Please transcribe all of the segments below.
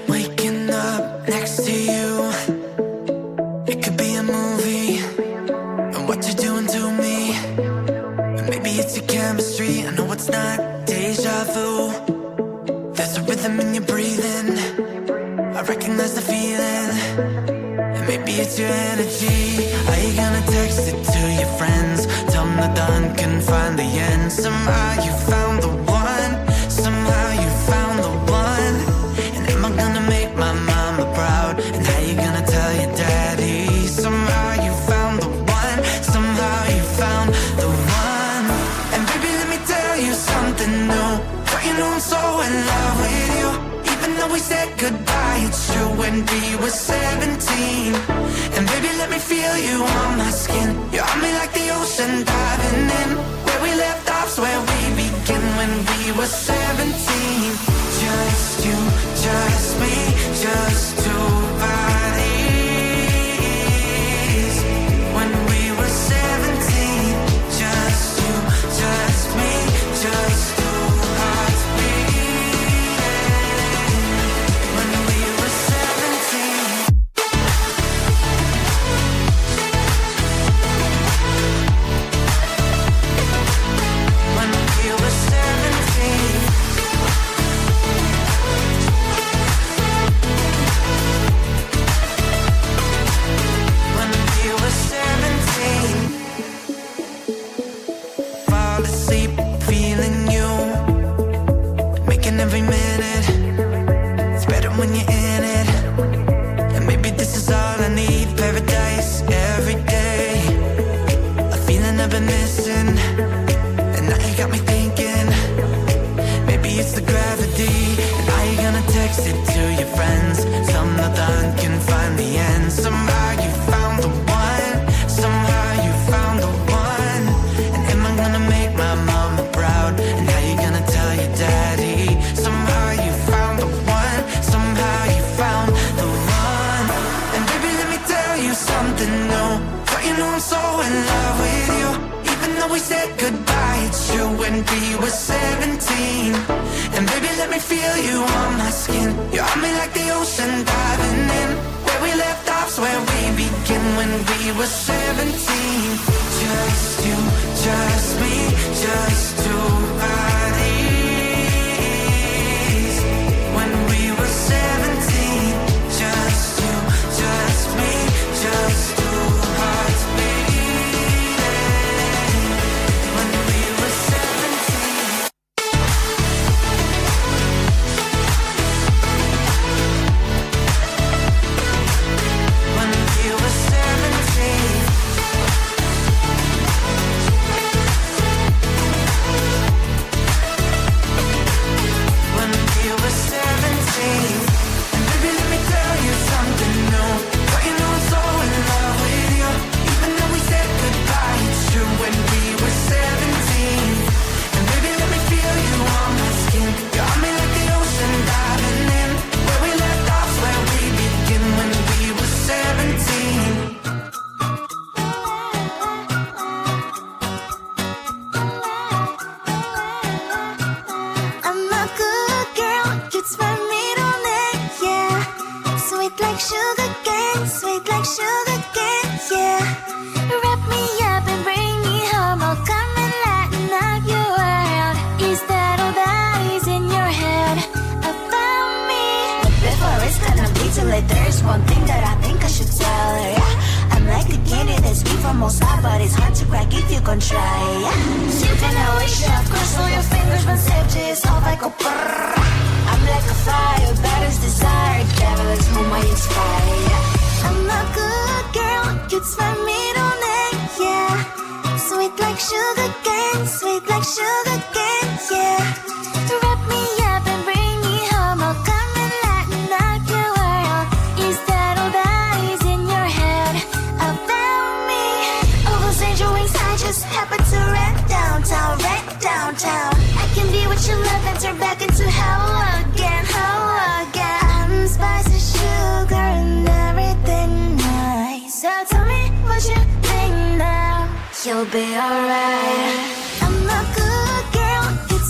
Waking up next to you, it could be a movie, and what you're doing to me, and maybe it's your chemistry. I know it's not deja vu. There's a rhythm in your breathing, I recognize the feeling, and maybe it's your energy. Are you gonna text it to your friends? Tell them the dawn can find the end. Somehow you found the one, somehow you found the one. And am I gonna make my mama proud? And how you gonna tell your daddy? Somehow you found the one, somehow you found the one. And baby, let me tell you something new. Don't you know I'm so in love with you? Even though we said goodbye, it's true when we were 17. And baby, let me feel you on my skin. You're on me like the ocean, diving in. Where we left off's where we begin, when we were 17. Just you, just me, just two bodies. When we were 17. Just you, just me, just two hearts beating. When we were 17. When we were 17. When we were 17. Fall asleep feeling you, making every minute. It's better when you're in it. And maybe this is all I need. Paradise every day, a feeling I've been missing. And now you got me thinking, maybe it's the gravity. And are you gonna text it to your friends? Some that can find the end. Somehow you found the one, somehow you found the one. And am I gonna make my mama proud? And how you gonna tell your daddy? Somehow you found the one, somehow you found the one. And baby, let me tell you something new. Don't you know I'm so in love with you? Even though we said goodbye, it's true when we were 17. And baby, let me feel you on my skin. You're on me like the ocean, diving in. Where we left off's where we begin, when we were 17. Just you, just me, just two bodies. When we were 17. Just you, just me, just two hearts beating. When we were 17. When we were 17. When we were 17. And baby, let me tell you something new. Don't you know I'm so in love with you? Even though we said goodbye, it's true when we were 17. And baby, let me feel you on my skin. You're on me like the ocean, diving in. Where we left off's where we begin, when we were 17. I'm a good girl, it's my middle name, yeah. Sweet like sugar cane, sweet like sugar cane, yeah. Wrap me up and bring me home, I'll come and lighten up your world. Is that all that is in your head about me? But before it's gonna be too late, there's one thing that I think I should tell her, yeah. I'm like a candy that's sweet from most high, but it's hard to crack if you can try, yeah. Sipping away, chef, cross all your fingers, when safety is off, I go brrrr. I'm like a fire, that is desire, devil is whom I inspire, yeah. I'm a good girl, it's my middle name, yeah. Sweet like sugar cane, sweet like sugar cane, yeah. Wrap me up and bring me home, I'll come and lighten up your world. Is that all that is in your head about me? Oh, those angel wings, I just happen to rent downtown, rent downtown. I can be what you love and turn back into hell again, hell again. I'm spicy sugar and everything nice. So tell me what you think now, you'll be alright. I'm a good girl, it's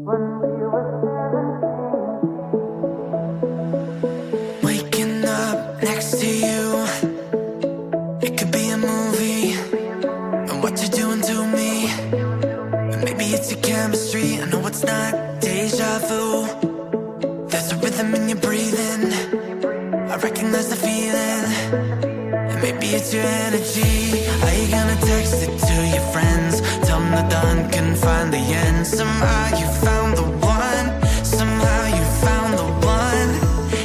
Waking up next to you, it could be a movie, and what you're doing to me. And maybe it's your chemistry, I know it's not deja vu. There's a rhythm in your breathing, I recognize the feeling. And maybe it's your energy. Are you gonna text it to your friends? Tell them the dawn can find the end. Somehow you found the one, somehow you found the one.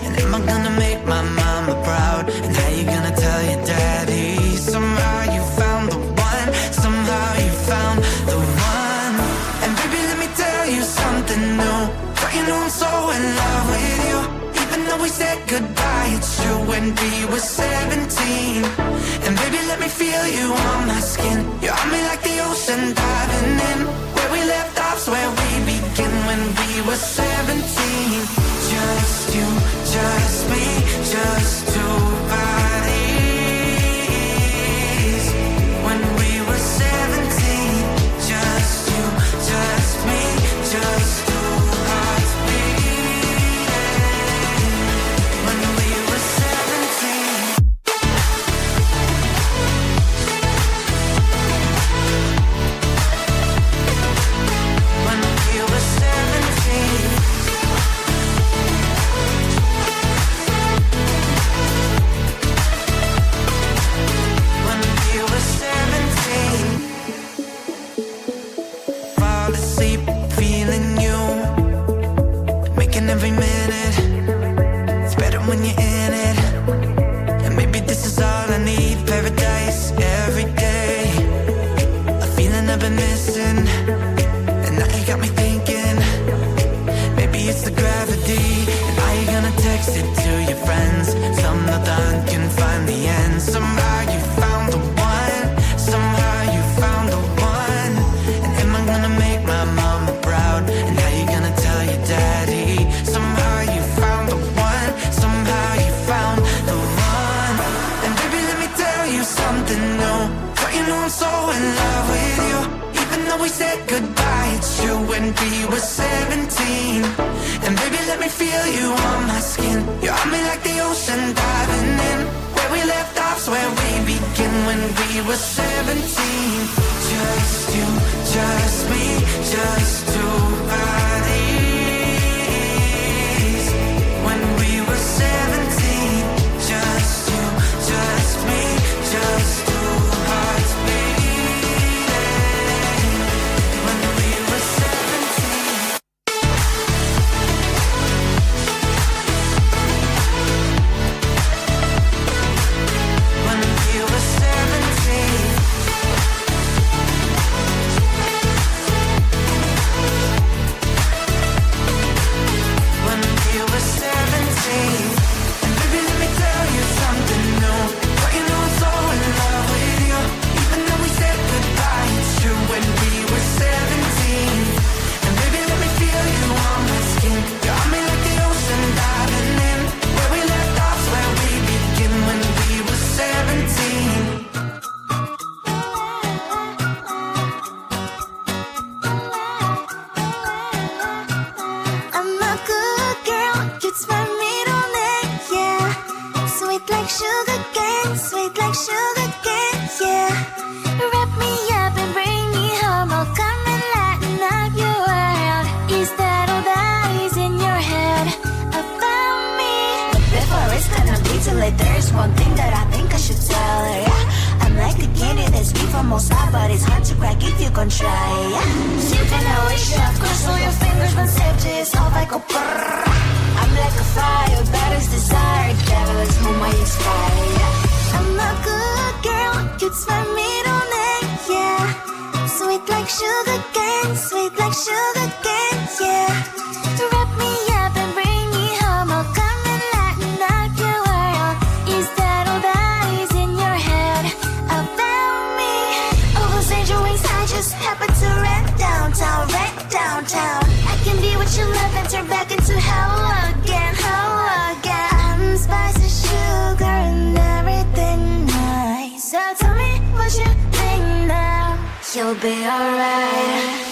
And am I gonna make my mama proud? And how you gonna tell your daddy? Somehow you found the one, somehow you found the one. And baby, let me tell you something new. But you know I'm so in love with you. Even though we said goodbye, it's true when we were 17. And baby, let me feel you on my skin. You're on me like the ocean diving in. Where we left off's where we begin when we were 17. Just you, just me, just two bodies. When we were 17. Just you, just me, just two hearts beating. When we were 17. When we were 17. When we were 17. Fall asleep feeling you, making every minute. It's better when you're in it. And maybe this is all I need. Paradise every day. A feeling I've been missing. And now you got me thinking. Maybe it's the gravity. And are you gonna text it to your friends? Some no done can find the end. Somehow you found the one, somehow you found the one. And am I gonna make my mama proud? And how you gonna tell your daddy? Somehow you found the one, somehow you found the one. And baby, let me tell you something new. But you know I'm so in love with you. Even though we said goodbye, it's true when we were 17. And baby, let me feel you on my skin. You're on me like the ocean diving in. Where we left off's where we begin when we were 17. Just you, just me, just two bodies. When we were 17. Just you, just me, just two hearts beating. When we were 17. When we were 17. When we were 17. And baby, let me tell you something new. But you know I'm so in love with you. Even though we said goodbye, it's true when we were 17. And baby, let me feel you on my skin. You're on me like the ocean diving in. Where we left off's where we begin when we were 17. I'm a good girl, you'd spend me on it, yeah. Sweet like sugar cane, sweet like sugar cane, yeah. Wrap me up and bring me home, I'll come and lighten up your world. Is that all that is in your head about me? But before it's gonna be too late, there's one thing that I think I should tell her, yeah. I'm like the candy that's sweet from most high, but it's hard to crack if you can try, yeah. You can always shove, cross all your fingers, but safety is off, I go brrrr. I'm like a fire, baddest desire, devil is whom I inspire, yeah. I'm a good girl, you'd spend me on it, yeah. Sweet like sugar cane, sweet like sugar cane, yeah. Wrap me up and bring me home, I'll come and lighten up your world. Is that all that is in your head about me? Oh, those angel wings, I just happen to rent downtown, I can be what you love and turn back into hell again, I'm spicy sugar and everything nice. So tell me what you think now, you'll be alright.